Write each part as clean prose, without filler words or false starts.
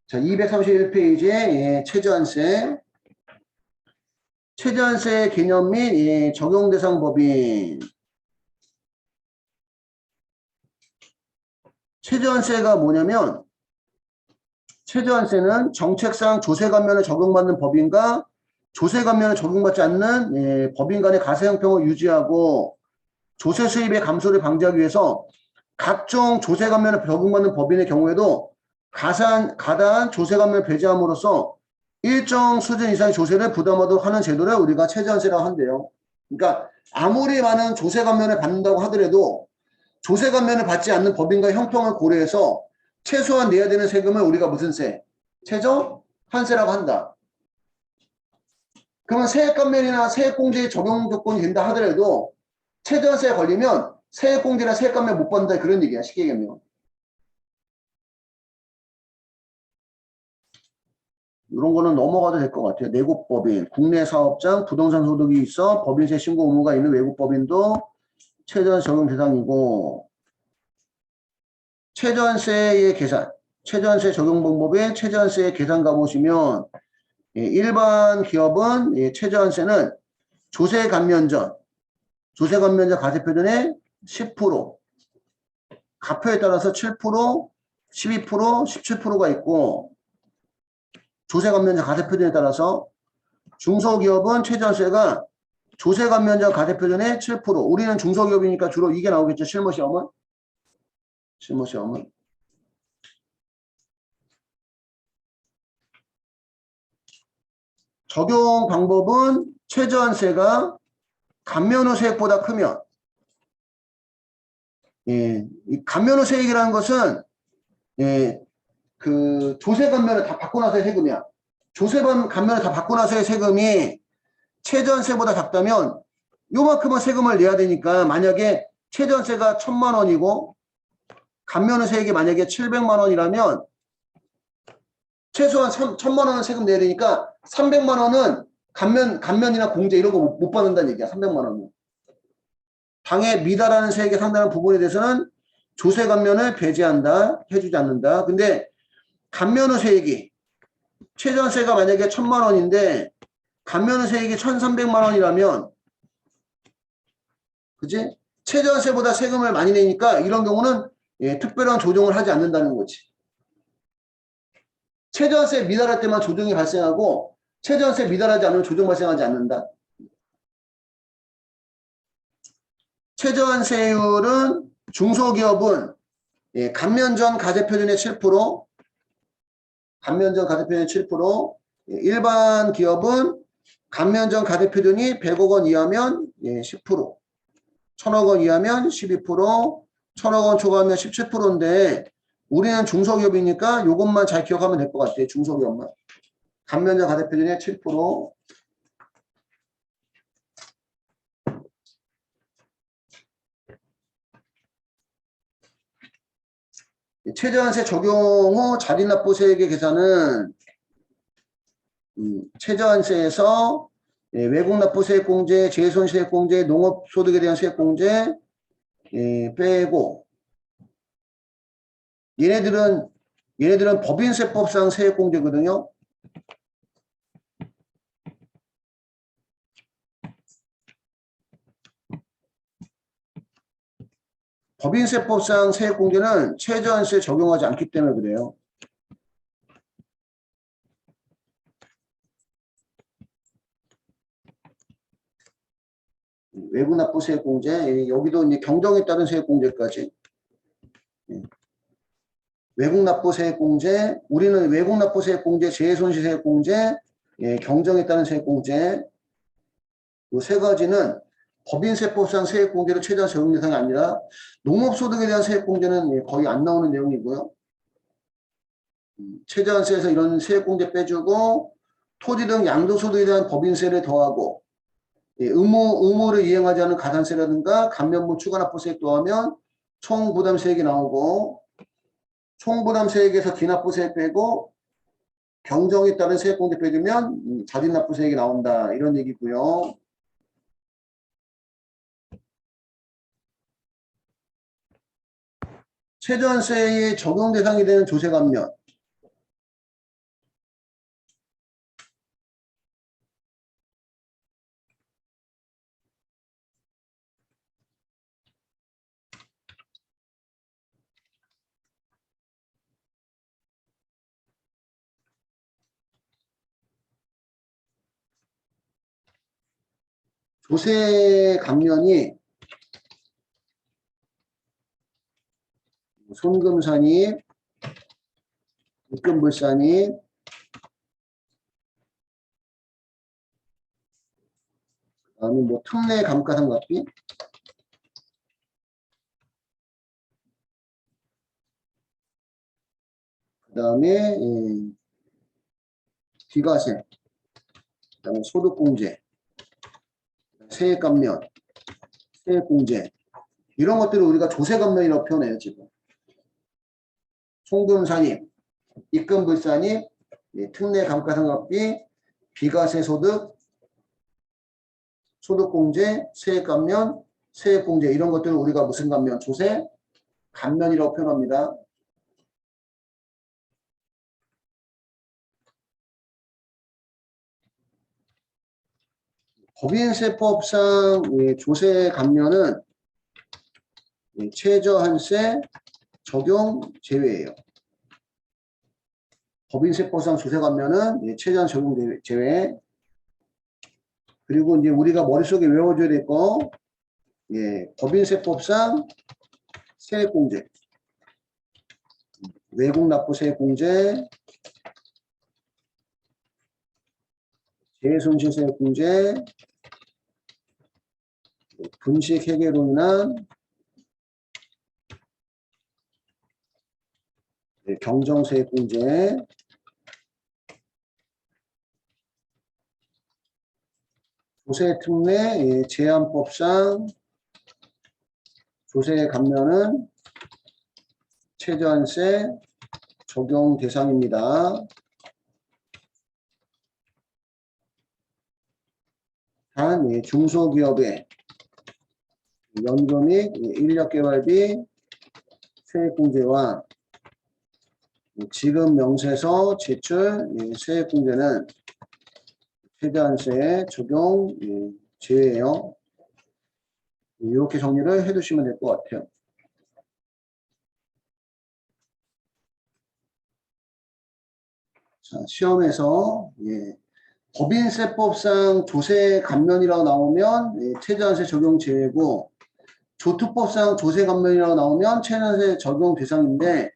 자, 231페이지에 예, 최저한세. 최저한세 개념 및 예, 적용 대상 법인. 최저한세가 뭐냐면 최저한세는 정책상 조세 감면을 적용받는 법인과 조세 감면을 적용받지 않는 예, 법인 간의 가세 형평을 유지하고 조세 수입의 감소를 방지하기 위해서 각종 조세 감면을 적용받는 법인의 경우에도 가다한 조세 감면을 배제함으로써 일정 수준 이상의 조세를 부담하도록 하는 제도를 우리가 최저한세라고 한대요. 그러니까 아무리 많은 조세 감면을 받는다고 하더라도 조세 감면을 받지 않는 법인과의 형평을 고려해서 최소한 내야 되는 세금을 우리가 무슨 세? 최저한세라고 한다. 그러면 세액 감면이나 세액 공제의 적용 조건이 된다 하더라도 최저한세에 걸리면 세액 공제나 세액 감면 못 받는다 그런 얘기야. 쉽게 얘기하면. 이런 거는 넘어가도 될 것 같아요. 내국법인, 국내 사업장, 부동산 소득이 있어 법인세 신고 의무가 있는 외국법인도 최저한세 적용 대상이고 최저한세의 계산, 최저한세 적용 방법에 최저한세의 계산 가보시면 예, 일반 기업은 예, 최저한세는 조세 감면 전 가세표준의 10%, 가표에 따라서 7%, 12%, 17%가 있고 조세 감면 전 가세표준에 따라서 중소기업은 최저한세가 조세 감면 전 가세표준의 7%. 우리는 중소기업이니까 주로 이게 나오겠죠. 실무시험은. 적용 방법은 최저한세가 감면후 세액보다 크면 예, 이 감면후 세액이라는 것은 예, 그 조세 감면을 다 받고 나서의 세금이야. 조세 감면을 다 받고 나서의 세금이 최저한세보다 작다면 요만큼은 세금을 내야 되니까 만약에 최저한세가 1,000만 원이고 감면후 세액이 만약에 700만 원이라면 최소한 1,000만 원은 세금 내야 되니까 300만 원은 감면이나 공제 이런 거 못 받는다는 얘기야. 300만 원은. 당해 미달하는 세액에 상당한 부분에 대해서는 조세 감면을 배제한다. 해주지 않는다. 근데 감면후 세액이 최저한세가 만약에 1,000만 원인데 감면후 세액이 1,300만 원이라면 그지? 최저한세보다 세금을 많이 내니까 이런 경우는 예, 특별한 조정을 하지 않는다는 거지. 최저한세 미달할 때만 조정이 발생하고 최저한세 미달하지 않으면 조정 발생하지 않는다. 최저한세율은 중소기업은 예, 감면 전 가세표준의 7%, 감면 전 가세표준의 7%, 예, 일반 기업은 감면 전 가세표준이 100억 원 이하면 예, 10%, 1,000억 원 이하면 12%, 1,000억 원 초과하면 17%인데 우리는 중소기업이니까 이것만 잘 기억하면 될 것 같아요. 중소기업만. 감면 전 가세표준의 7%. 최저한세 적용 후 자리납부세액의 계산은 최저한세에서 예, 외국납부세액공제, 재손세액공제, 농업소득에 대한 세액공제 예, 빼고 얘네들은 법인세법상 세액공제거든요. 법인세법상 세액공제는 최저한세 적용하지 않기 때문에 그래요. 외국납부세액공제 여기도 이제 경정에 따른 세액공제까지 외국납부세액공제 우리는 외국납부세액공제, 재손시세액공제 경정에 따른 세액공제 이 세 가지는 법인세법상 세액공제로 최저한 적용 대상이 아니라 농업소득에 대한 세액공제는 거의 안 나오는 내용이고요. 최저한세에서 이런 세액공제 빼주고 토지 등 양도소득에 대한 법인세를 더하고 의무를 이행하지 않은 가산세라든가 감면부 추가납부세액 더하면 총부담세액이 나오고 총부담세액에서 기납부세액 빼고 경정에 따른 세액공제 빼주면 자진납부세액이 나온다 이런 얘기고요. 최저한세의 적용 대상이 되는 조세 감면 조세 감면이 손금산입, 입금불산입, 그다음에 뭐 특례 감가상각비, 그다음에 비과세, 그다음에 소득공제, 세액감면, 세액공제 이런 것들을 우리가 조세감면이라고 표현해요. 지금 송금산입, 입금불산입, 특례 감가상각비, 비과세 소득, 소득공제, 세액감면, 세액공제 이런 것들을 우리가 무슨 감면? 조세 감면이라고 표현합니다. 법인세법상 조세 감면은 최저한세 적용 제외예요. 법인세법상 조세 감면은 최저한 적용 제외. 그리고 이제 우리가 머릿속에 외워줘야 될 거, 법인세법상 세액공제, 외국납부 세액공제, 재손실세액공제, 분식회계로 인한 경정세액공제, 조세특례 제한법상 조세 감면은 최저한세 적용 대상입니다. 단 중소기업의 연금익 인력개발비 세액공제와 지급 명세서 제출 세액공제는 최저한세 적용 제외예요. 이렇게 정리를 해두시면 될 것 같아요. 자, 시험에서 법인세법상 조세 감면이라고 나오면 최저한세 적용 제외고 조투법상 조세 감면이라고 나오면 최저한세 적용 대상인데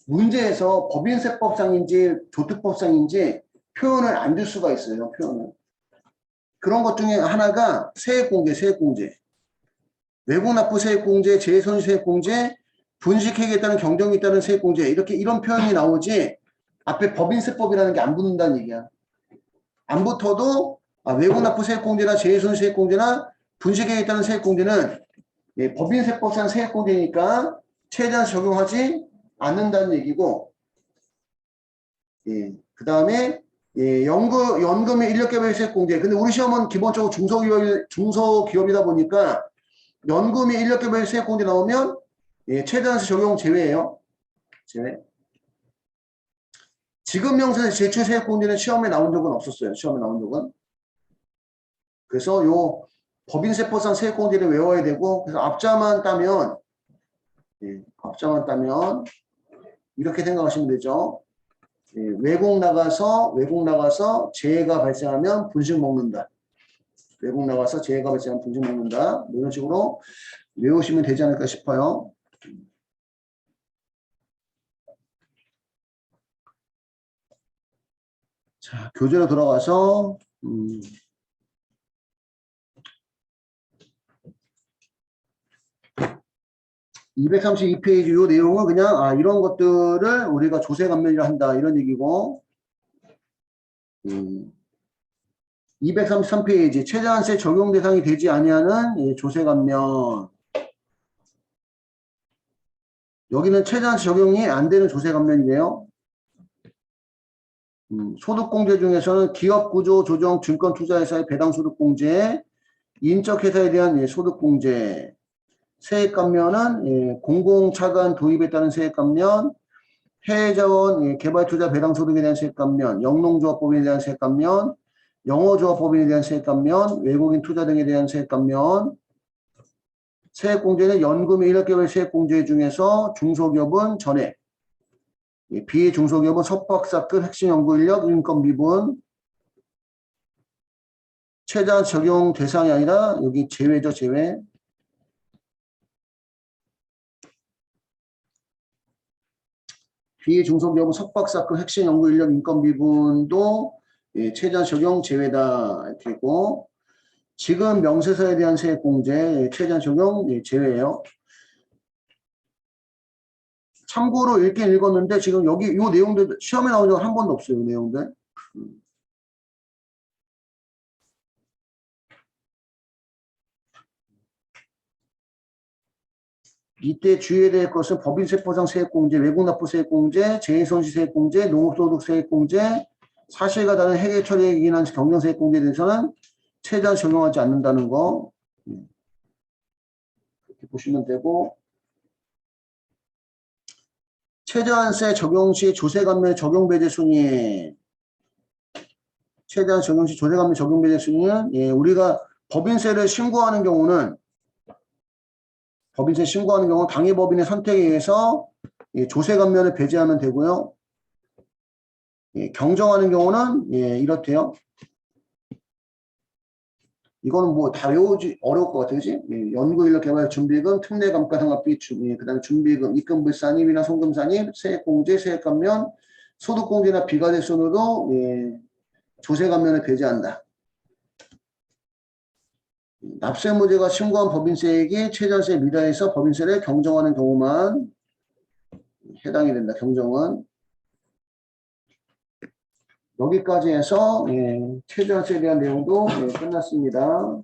문제에서 법인세법상인지 조투법상인지 표현을 안 줄 수가 있어요. 표현을. 그런 것 중에 하나가 세액공제, 세액공제. 외국납부 세액공제, 재손실 세액공제, 분식회계에 따른 경정에 따른 세액공제 이렇게 이런 표현이 나오지 앞에 법인세법이라는 게 안 붙는다는 얘기야. 안 붙어도 외국납부 세액공제나 재손실 세액공제나 분식회계에 따른 세액공제는 법인세법상 세액공제니까 최대한 적용하지 않는다는 얘기고 그 다음에 연금의 인력개발 세액공제. 근데 우리 시험은 기본적으로 중소기업이다 보니까 연금이 인력개발 세액공제 나오면 최대한세 적용 제외예요. 제외. 지급명세 제출 세액공제는 시험에 나온 적은 없었어요. 시험에 나온 적은. 그래서 요 법인세법상 세액공제를 외워야 되고 그래서 앞자만 따면 이렇게 생각하시면 되죠. 외국 나가서 재해가 발생하면 분식 먹는다. 외국 나가서 재해가 발생하면 분식 먹는다. 이런 식으로 외우시면 되지 않을까 싶어요. 자, 교재로 돌아가서 232페이지 이 내용은 그냥 이런 것들을 우리가 조세 감면이라 한다 이런 얘기고 233페이지 최저한세 적용 대상이 되지 아니하는 조세 감면 여기는 최저한세 적용이 안 되는 조세 감면이에요. 소득공제 중에서는 기업구조 조정 증권투자회사의 배당소득공제 인적회사에 대한 소득공제 세액감면은 공공차관 도입에 따른 세액감면 해외자원 개발투자 배당소득에 대한 세액감면 영농조합법인에 대한 세액감면 영어조합법인에 대한 세액감면 외국인 투자 등에 대한 세액감면 세액공제는 연금의 1억개월 세액공제 중에서 중소기업은 전액 비중소기업은 석박사급 핵심연구인력 인건비분 최저한 적용 대상이 아니라 여기 제외죠, 제외. 비중소기업은 석박사건 핵심 연구 인력 인건 미분도 예, 최저한 적용 제외다 이렇게 있고 지금 명세서에 대한 세액 공제 예, 최저한 적용 예, 제외예요. 참고로 읽긴 읽었는데 지금 여기 이 내용들 시험에 나온 적 한 번도 없어요. 이 내용들. 이때 주의해야 될 것은 법인세포상 세액공제, 외국납부세액공제, 재해손실세액공제, 농업소득세액공제, 사실과 다른 회계 처리에 기인한 경정세액공제에 대해서는 최저한 적용하지 않는다는 거 이렇게 보시면 되고 최저한세 적용 시 조세감면 적용배제 순위 최대한 적용 시 조세감면 적용배제 순위는 예, 우리가 법인세를 신고하는 경우는 법인세 신고하는 경우 당해법인의 선택에 의해서 예, 조세감면을 배제하면 되고요. 예, 경정하는 경우는 예, 이렇대요. 이거는 뭐 다 외우지 어려울 것 같아요, 그지? 예, 연구인력개발 준비금, 특례감가상각비, 예, 그다음에 준비금, 입금불산입이나 송금산입, 세액공제, 세액감면, 소득공제나 비과세순으로 예, 조세감면을 배제한다. 납세무제가 신고한 법인세액이 최저세 미달해서 법인세를 경정하는 경우만 해당이 된다. 경정은 여기까지 해서 예, 최저세에 대한 내용도 예, 끝났습니다.